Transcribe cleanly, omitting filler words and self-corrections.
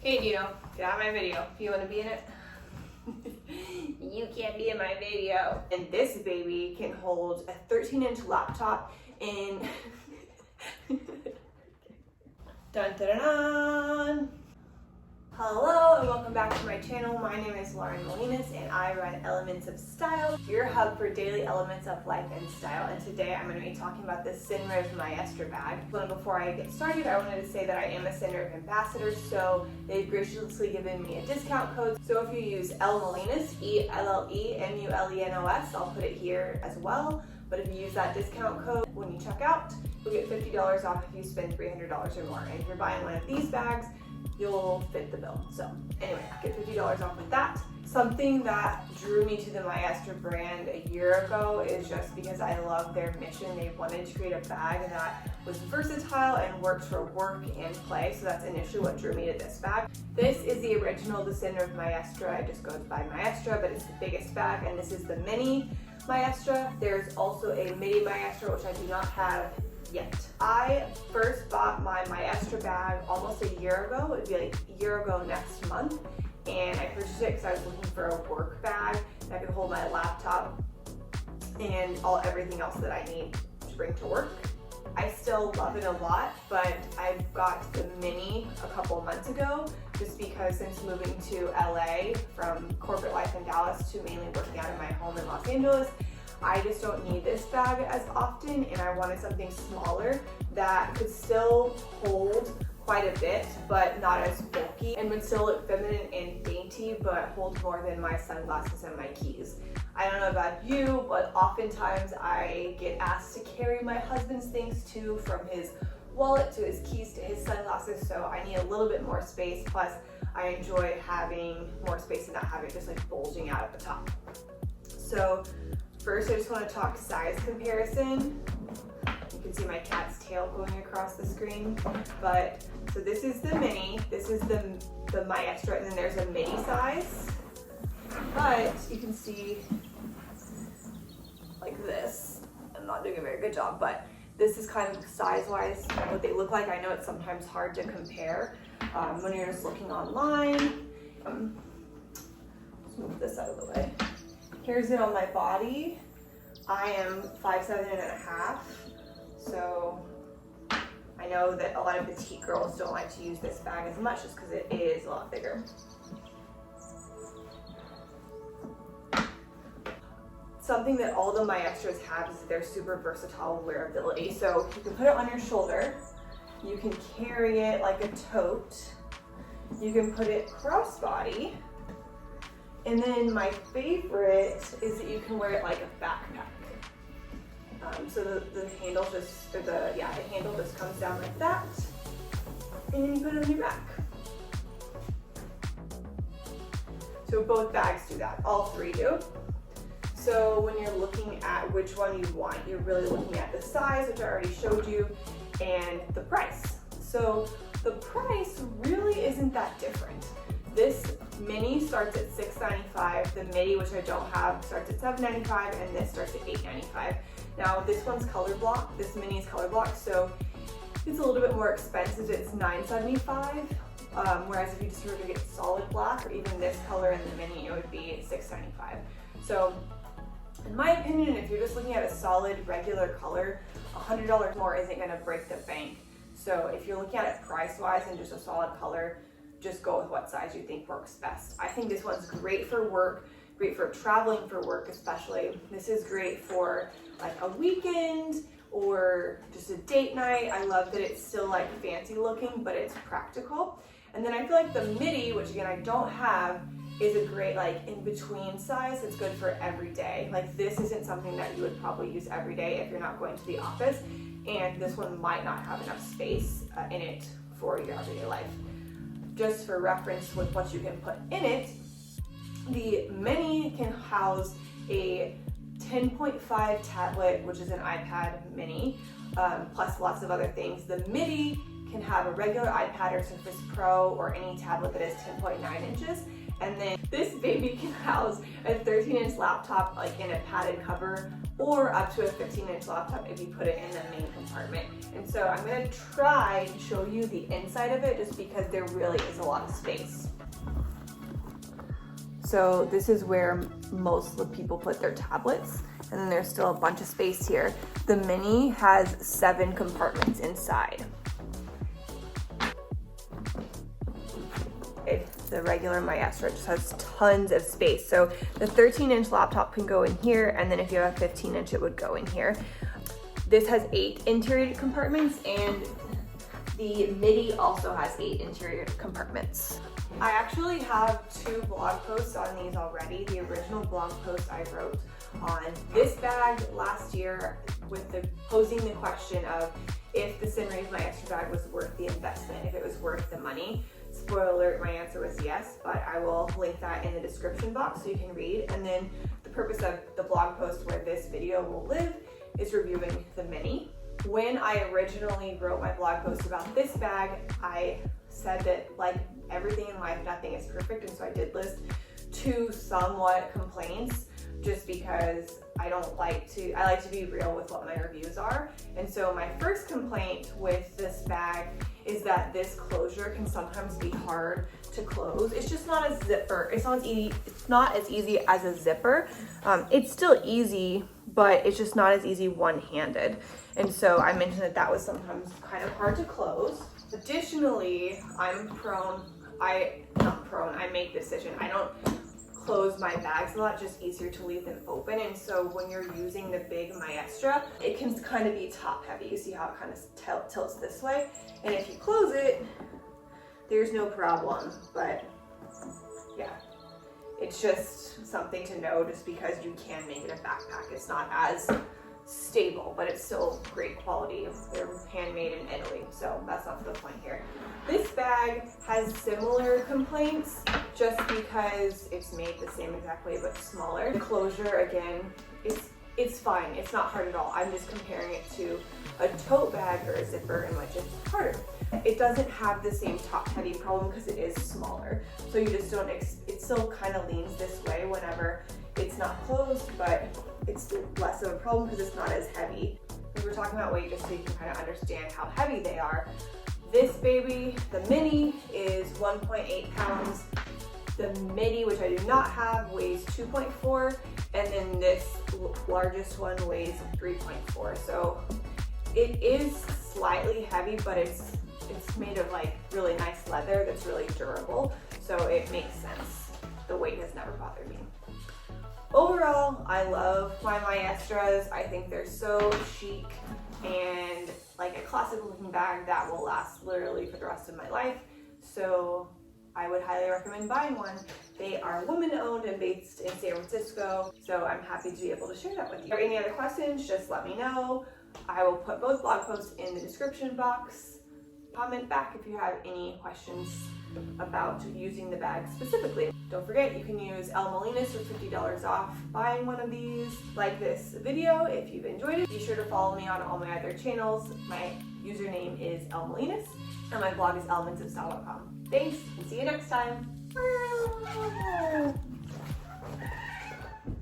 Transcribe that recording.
Hey Dino, get out of my video. If you want to be in it, you can't be in my video. And this baby can hold a 13-inch laptop in dun dun dun. Hello and welcome back to my channel. My name is Lauren Molinas and I run Elements of Style, your hub for daily elements of life and style. And today I'm going to be talking about this Senreve Maestra bag. But before I get started, I wanted to say that I am a Senreve ambassador, so they've graciously given me a discount code. So if you use L Molinas, ELLEMULENOS, I'll put it here as well. But if you use that discount code when you check out, you'll get $50 off if you spend $300 or more. And if you're buying one of these bags, you'll fit the bill. So anyway, get $50 off with that. Something that drew me to the Maestra brand a year ago is just because I love their mission. They wanted to create a bag that was versatile and worked for work and play. So that's initially what drew me to this bag. This is the original Senreve Maestra. It just goes by Maestra, but it's the biggest bag, and this is the mini Maestra. There's also a midi Maestra, which I do not have yet. I first bought my Maestra bag almost a year ago. It would be like a year ago next month. And I purchased it because I was looking for a work bag that could hold my laptop and everything else that I need to bring to work. I still love it a lot, but I got the mini a couple months ago just because since moving to LA from corporate life in Dallas to mainly working out of my home in Los Angeles, I just don't need this bag as often, and I wanted something smaller that could still hold quite a bit, but not as bulky, and would still look feminine and dainty, but hold more than my sunglasses and my keys. I don't know about you, but oftentimes I get asked to carry my husband's things too, from his wallet to his keys to his sunglasses, so I need a little bit more space. Plus, I enjoy having more space and not having it just like bulging out at the top. So first, I just want to talk size comparison. You can see my cat's tail going across the screen. But so this is the mini, this is the Maestra, and then there's a midi size. But you can see like this. I'm not doing a very good job, but this is kind of size-wise what they look like. I know it's sometimes hard to compare when you're just looking online. Let's move this out of the way. Here's it on my body. I am 5'7.5", so I know that a lot of petite girls don't like to use this bag as much just because it is a lot bigger. Something that all the Maestras have is that they're super versatile wearability. So you can put it on your shoulder, you can carry it like a tote, you can put it crossbody, and then my favorite is that you can wear it like a backpack. So the handle just comes down like that, and then you put it on your back. So both bags do that, all three do. So when you're looking at which one you want, you're really looking at the size, which I already showed you, and the price. So the price really isn't that different. This mini starts at $6.95. The midi, which I don't have, starts at $7.95, and this starts at $8.95. Now this one's color block. This mini is color block, so it's a little bit more expensive. It's $9.75. Whereas if you just were to get solid black or even this color in the mini, it would be $6.95. So in my opinion, if you're just looking at a solid regular color, $100 more isn't going to break the bank. So if you're looking at it price-wise and just a solid color, just go with what size you think works best. I think this one's great for work, great for traveling for work especially. This is great for like a weekend or just a date night. I love that it's still like fancy looking, but it's practical. And then I feel like the midi, which again I don't have, is a great like in between size. It's good for every day. Like this isn't something that you would probably use every day if you're not going to the office, and this one might not have enough space in it for your everyday life. Just for reference with what you can put in it, the mini can house a 10.5 tablet, which is an iPad mini, plus lots of other things. The midi can have a regular iPad or Surface Pro or any tablet that is 10.9 inches. And then this baby can house a 13-inch laptop like in a padded cover, or up to a 15-inch laptop if you put it in the main compartment. And so I'm gonna try to show you the inside of it just because there really is a lot of space. So this is where most of the people put their tablets, and then there's still a bunch of space here. The Mini has 7 compartments inside. The regular Maestra just has tons of space. So the 13-inch laptop can go in here, and then if you have a 15-inch, it would go in here. This has 8 interior compartments, and the MIDI also has 8 interior compartments. I actually have 2 blog posts on these already. The original blog post I wrote on this bag last year with posing the question of if the Senreve Maestra bag was worth the investment, if it was worth the money. Spoiler alert, my answer was yes, but I will link that in the description box so you can read. And then the purpose of the blog post where this video will live is reviewing the Mini. When I originally wrote my blog post about this bag, I said that like everything in life, nothing is perfect. And so I did list 2 somewhat complaints just because I like to be real with what my reviews are. And so my first complaint with this bag is that this closure can sometimes be hard to close. It's just not a zipper. It's not as easy as a zipper. It's still easy, but it's just not as easy one-handed. And so I mentioned that was sometimes kind of hard to close. Additionally, I make decision. I don't close my bags a lot, just easier to leave them open. And so when you're using the big Maestra, it can kind of be top heavy. You see how it kind of tilts this way? And if you close it, there's no problem. But yeah, it's just something to know just because you can make it a backpack. It's not as stable, but it's still great quality. They're handmade in Italy, so that's not the point here. This bag has similar complaints just because it's made the same exact way but smaller. The closure, again, it's fine. It's not hard at all. I'm just comparing it to a tote bag or a zipper in which it's harder. It doesn't have the same top heavy problem because it is smaller. So you just don't, it still kind of leans this way whenever it's not closed, but it's less of a problem because it's not as heavy. We're talking about weight just so you can kind of understand how heavy they are. This baby, the Mini, is 1.8 pounds. The Midi, which I do not have, weighs 2.4, and then this largest one weighs 3.4. So it is slightly heavy, but it's made of like really nice leather that's really durable. So it makes sense. The weight has never bothered me. Overall, I love my Maestras. I think they're so chic and like a classic looking bag that will last literally for the rest of my life. So I would highly recommend buying one. They are women owned and based in San Francisco. So I'm happy to be able to share that with you. If you have any other questions, just let me know. I will put both blog posts in the description box. Comment back if you have any questions about using the bag specifically. Don't forget, you can use El Molinas for $50 off buying one of these. Like this video if you've enjoyed it. Be sure to follow me on all my other channels. My username is El Molinas and my blog is elementsofstyle.com. Thanks and see you next time.